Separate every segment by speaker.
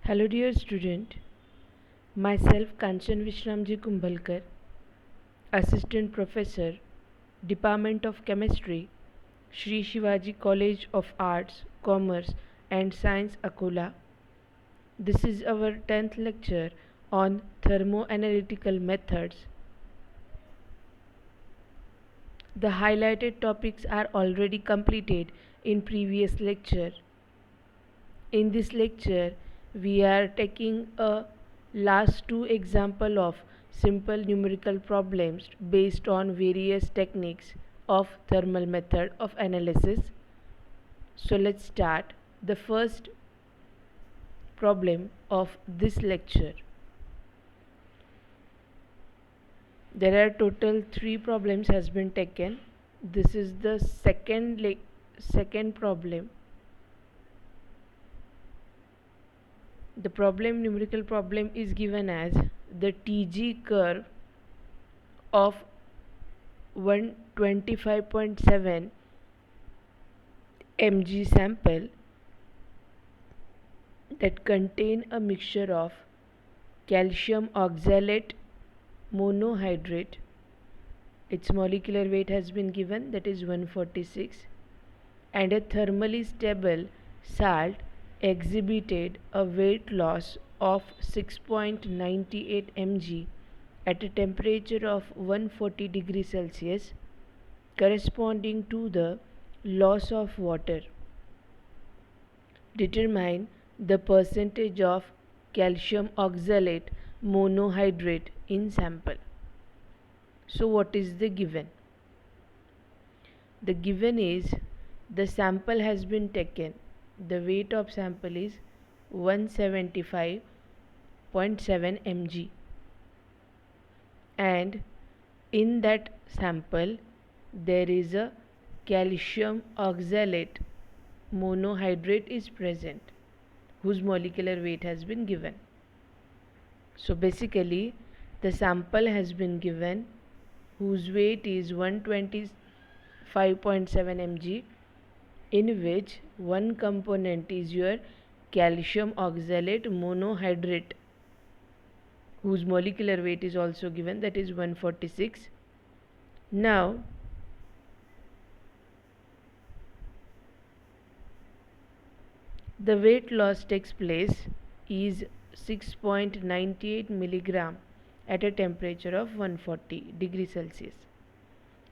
Speaker 1: Hello dear student, myself Kanchan Vishramji Kumbhalkar, Assistant Professor, Department of Chemistry, Shri Shivaji College of Arts, Commerce and Science Akola. This is our 10th lecture on thermoanalytical methods. The highlighted topics are already completed in previous lecture. In this lecture, we are taking a last two example of simple numerical problems based on various techniques of thermal method of analysis. So let's start the first problem of this lecture. There are total 3 problems has been taken. This is the second problem. The numerical problem is given as the TG curve of 125.7 mg sample that contain a mixture of calcium oxalate monohydrate. Its molecular weight has been given, that is 146, and a thermally stable salt exhibited a weight loss of 6.98 mg at a temperature of 140 degrees Celsius, corresponding to the loss of water. Determine the percentage of calcium oxalate monohydrate in sample. So what is the given? The given is the sample has been taken. The weight of sample is 175.7 mg, and in that sample there is a calcium oxalate monohydrate is present, whose molecular weight has been given. So basically the sample has been given whose weight is 125.7 mg, in which one component is your calcium oxalate monohydrate, whose molecular weight is also given, that is 146. Now the weight loss takes place is 6.98 milligram at a temperature of 140 degrees Celsius,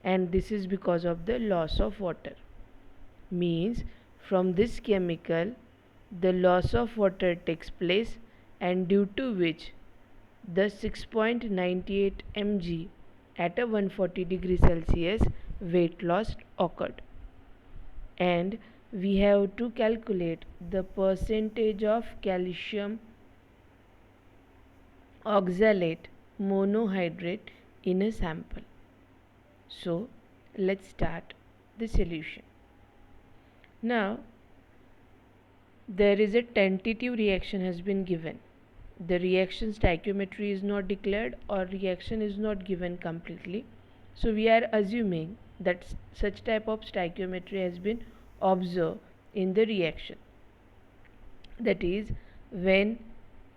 Speaker 1: and this is because of the loss of water. Means from this chemical the loss of water takes place, and due to which the 6.98 mg at a 140 degrees Celsius weight loss occurred. And we have to calculate the percentage of calcium oxalate monohydrate in a sample. So let's start the solution. Now there is a tentative reaction has been given. The reaction stoichiometry is not declared or reaction is not given completely. So we are assuming that such type of stoichiometry has been observed in the reaction. That is, when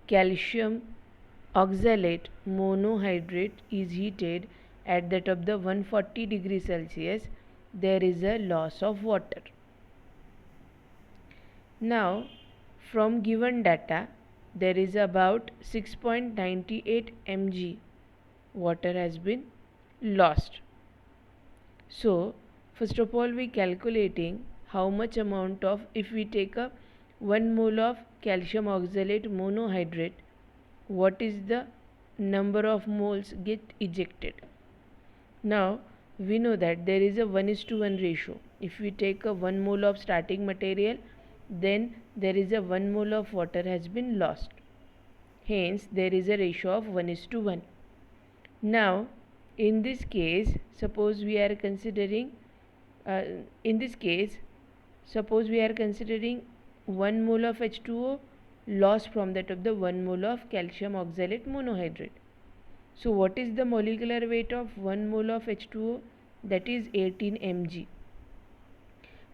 Speaker 1: calcium oxalate monohydrate is heated at that of the 140 degrees Celsius, there is a loss of water. Now from given data there is about 6.98 mg water has been lost. So first of all we calculating how much amount of, if we take a 1 mole of calcium oxalate monohydrate, what is the number of moles get ejected. Now we know that there is a 1:1 ratio. If we take a 1 mole of starting material, then there is a 1 mole of water has been lost. Hence there is a ratio of 1:1. Now in this case, suppose we are considering 1 mole of H2O lost from that of the 1 mole of calcium oxalate monohydrate. So what is the molecular weight of 1 mole of H2O? That is 18 mg.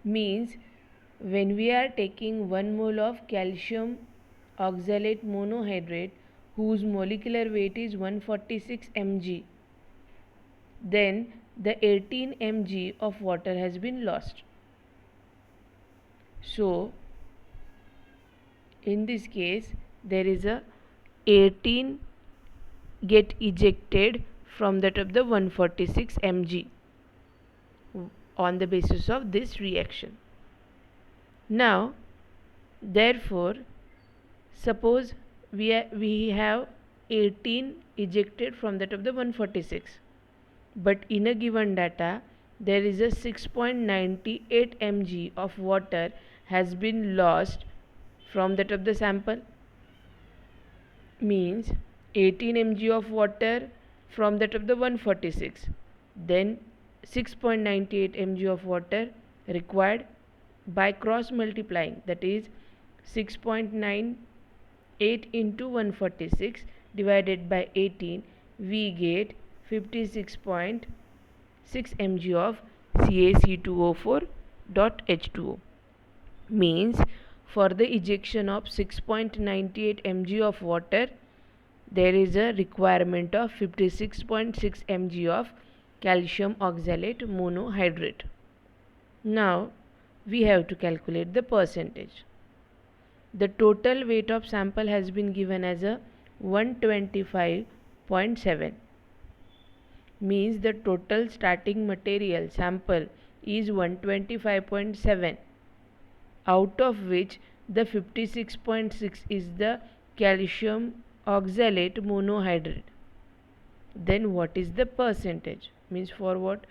Speaker 1: Means when we are taking 1 mole of calcium oxalate monohydrate whose molecular weight is 146 mg, then the 18 mg of water has been lost. So in this case there is a 18 get ejected from that of the 146 mg on the basis of this reaction. Now therefore suppose we have 18 ejected from that of the 146, but in a given data there is a 6.98 mg of water has been lost from that of the sample, means 18 mg of water from that of the 146, then 6.98 mg of water required. By cross multiplying, that is 6.98 into 146 divided by 18, we get 56.6 mg of CaC2O4.H2O, means for the ejection of 6.98 mg of water there is a requirement of 56.6 mg of calcium oxalate monohydrate. Now we have to calculate the percentage. The total weight of sample has been given as a 125.7, means the total starting material sample is 125.7, out of which the 56.6 is the calcium oxalate monohydrate. Then what is the percentage? Means for what?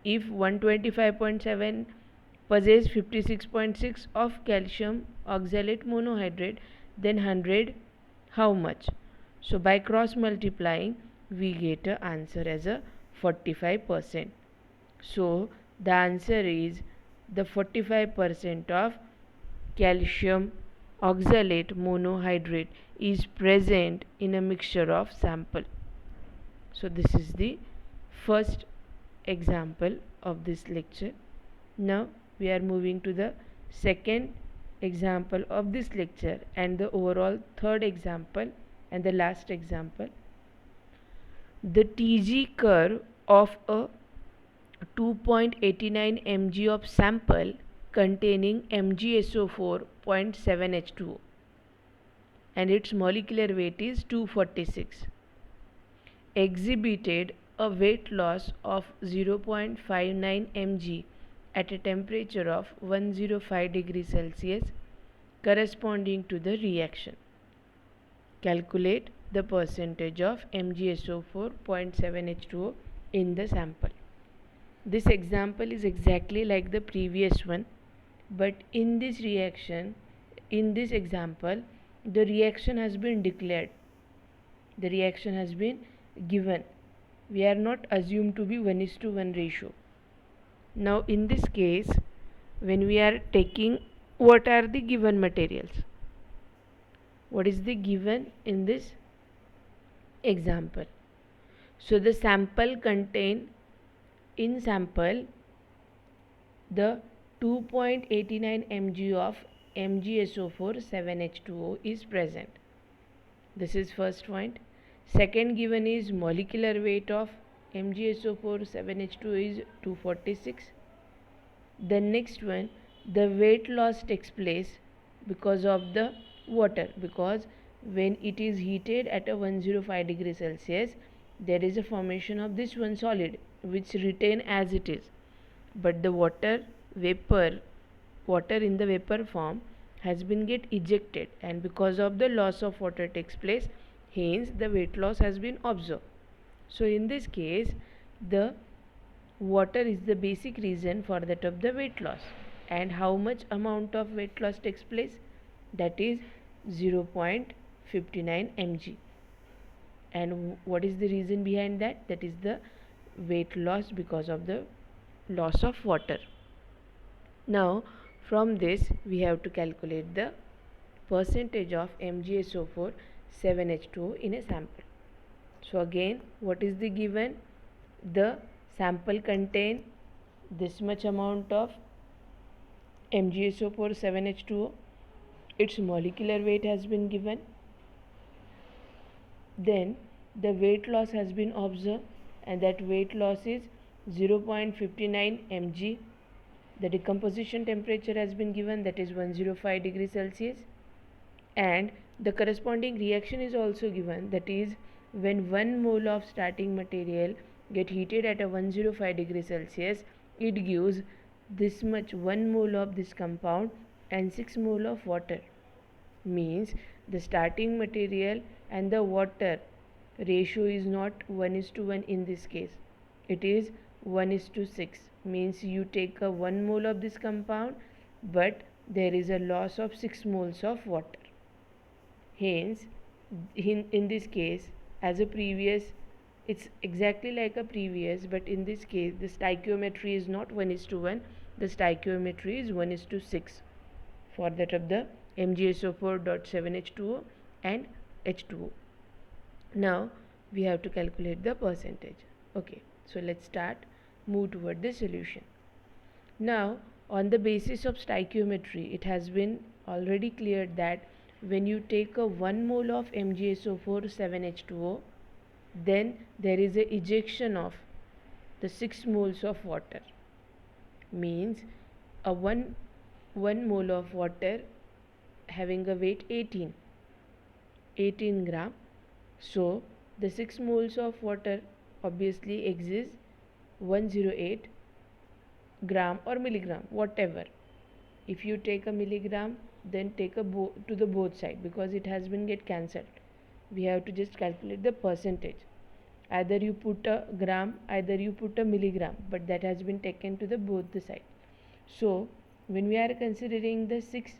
Speaker 1: If 125.7 possess 56.6 of calcium oxalate monohydrate, then 100 how much? So by cross multiplying we get an answer as a 45%. So the answer is the 45% of calcium oxalate monohydrate is present in a mixture of sample. So this is the first example of this lecture. Now we are moving to the second example of this lecture and the overall third example and the last example. The TG curve of a 2.89 mg of sample containing MgSO4.7H2O and its molecular weight is 246 exhibited a weight loss of 0.59 mg at a temperature of 105 degrees Celsius corresponding to the reaction. Calculate the percentage of MgSO4.7H2O in the sample. This example is exactly like the previous one, but in this example, the reaction has been declared. The reaction has been given. We are not assumed to be 1:1 ratio. Now in this case, when we are taking, what are the given materials? What is the given in this example? So the sample contain, in sample the 2.89 mg of MgSO4 7H2O is present. This is first point. Second given is molecular weight of MgSO4 7H2O is 246. The next one, the weight loss takes place because of the water, because when it is heated at a 105 degrees Celsius there is a formation of this one solid which retain as it is, but the water in the vapor form has been get ejected, and because of the loss of water takes place, hence the weight loss has been observed. So in this case the water is the basic reason for that of the weight loss. And how much amount of weight loss takes place? That is 0.59 mg. And what is the reason behind that? That is the weight loss because of the loss of water. Now from this we have to calculate the percentage of MgSO4 7H2O in a sample. So again, what is the given? The sample contain this much amount of MgSO4 7H2O. its molecular weight has been given. Then the weight loss has been observed, and that weight loss is 0.59 mg. The decomposition temperature has been given, that is 105 degrees Celsius, and the corresponding reaction is also given, that is when 1 mole of starting material get heated at a 105 degrees Celsius, it gives this much 1 mole of this compound and 6 mole of water. Means the starting material and the water ratio is not 1:1 in this case, it is 1:6. Means you take a 1 mole of this compound, but there is a loss of 6 moles of water. Hence in this case, as a previous, it's exactly like a previous, but in this case the stoichiometry is not 1:1, the stoichiometry is 1:6 for that of the MgSO4.7H2O and H2O. Now we have to calculate the percentage. Okay, so let's move toward the solution. Now on the basis of stoichiometry, it has been already cleared that when you take a 1 mole of MgSO4 7H2O, then there is a ejection of the 6 moles of water. Means a 1 mole of water having a weight 18 gram. So the 6 moles of water obviously exists 108 gram or milligram, whatever. If you take a milligram, then take a to the both side, because it has been get cancelled. We have to just calculate the percentage. Either you put a gram, either you put a milligram, but that has been taken to the both the side. So when we are considering the 6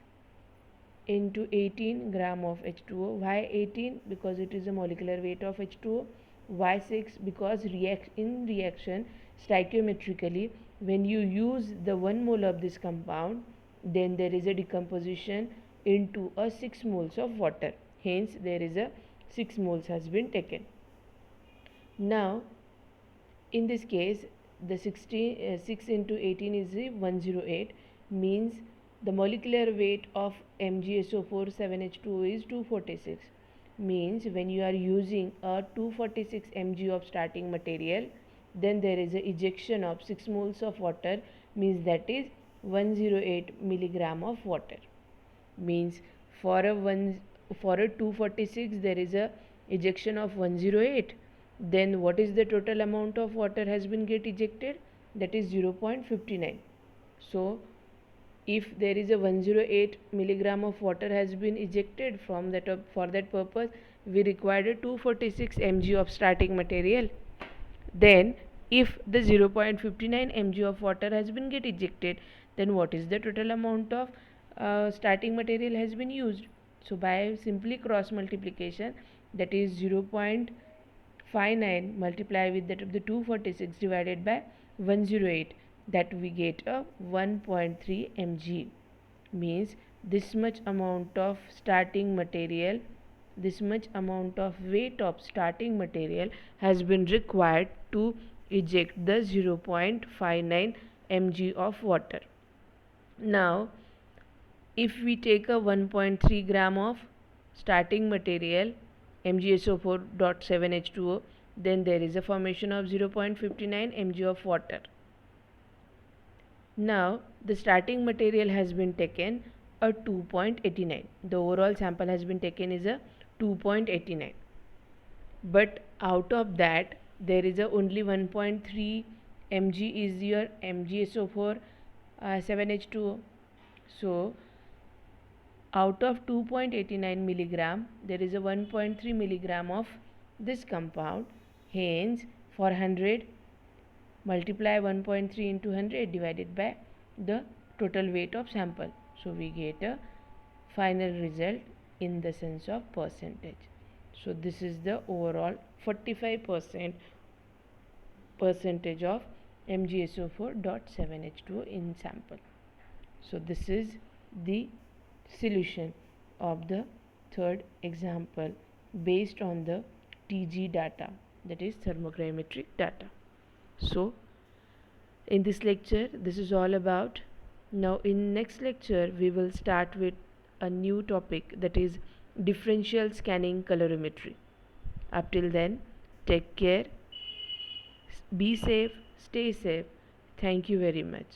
Speaker 1: into 18 gram of H2O, why 18? Because it is a molecular weight of H2O. Why 6? Because in reaction stoichiometrically, when you use the 1 mole of this compound, then there is a decomposition into a 6 moles of water. Hence there is a 6 moles has been taken. Now in this case, the 6 into 18 is 108, means the molecular weight of MgSO4 7H2O is 246. Means when you are using a 246 mg of starting material, then there is a ejection of 6 moles of water, means that is 108 milligram of water. Means for a 246 there is a ejection of 108, then what is the total amount of water has been get ejected? That is 0.59. So if there is a 108 milligram of water has been ejected from that, for that purpose we required a 246 mg of starting material. Then if the 0.59 mg of water has been get ejected, then what is the total amount of starting material has been used? So by simply cross multiplication, that is 0.59 multiply with that of the 246 divided by 108, that we get a 1.3 mg. Means this much amount of starting material, this much amount of weight of starting material has been required to eject the 0.59 mg of water. Now if we take a 1.3 gram of starting material MgSO4.7H2O, then there is a formation of 0.59 mg of water. Now the starting material has been taken a 2.89. The overall sample has been taken is a 2.89, but out of that there is a only 1.3 mg is your MgSO4 7H2O. So out of 2.89 milligram, there is a 1.3 milligram of this compound. Hence for 100, multiply 1.3 into 100 divided by the total weight of sample. So we get a final result in the sense of percentage. So this is the overall 45% percentage of MgSO4.7H2O in sample. So this is the solution of the third example based on the TG data, that is thermogrametric data. So in this lecture this is all about. Now in next lecture we will start with a new topic, that is differential scanning colorimetry. Up till then, take care, be safe, stay safe. Thank you very much.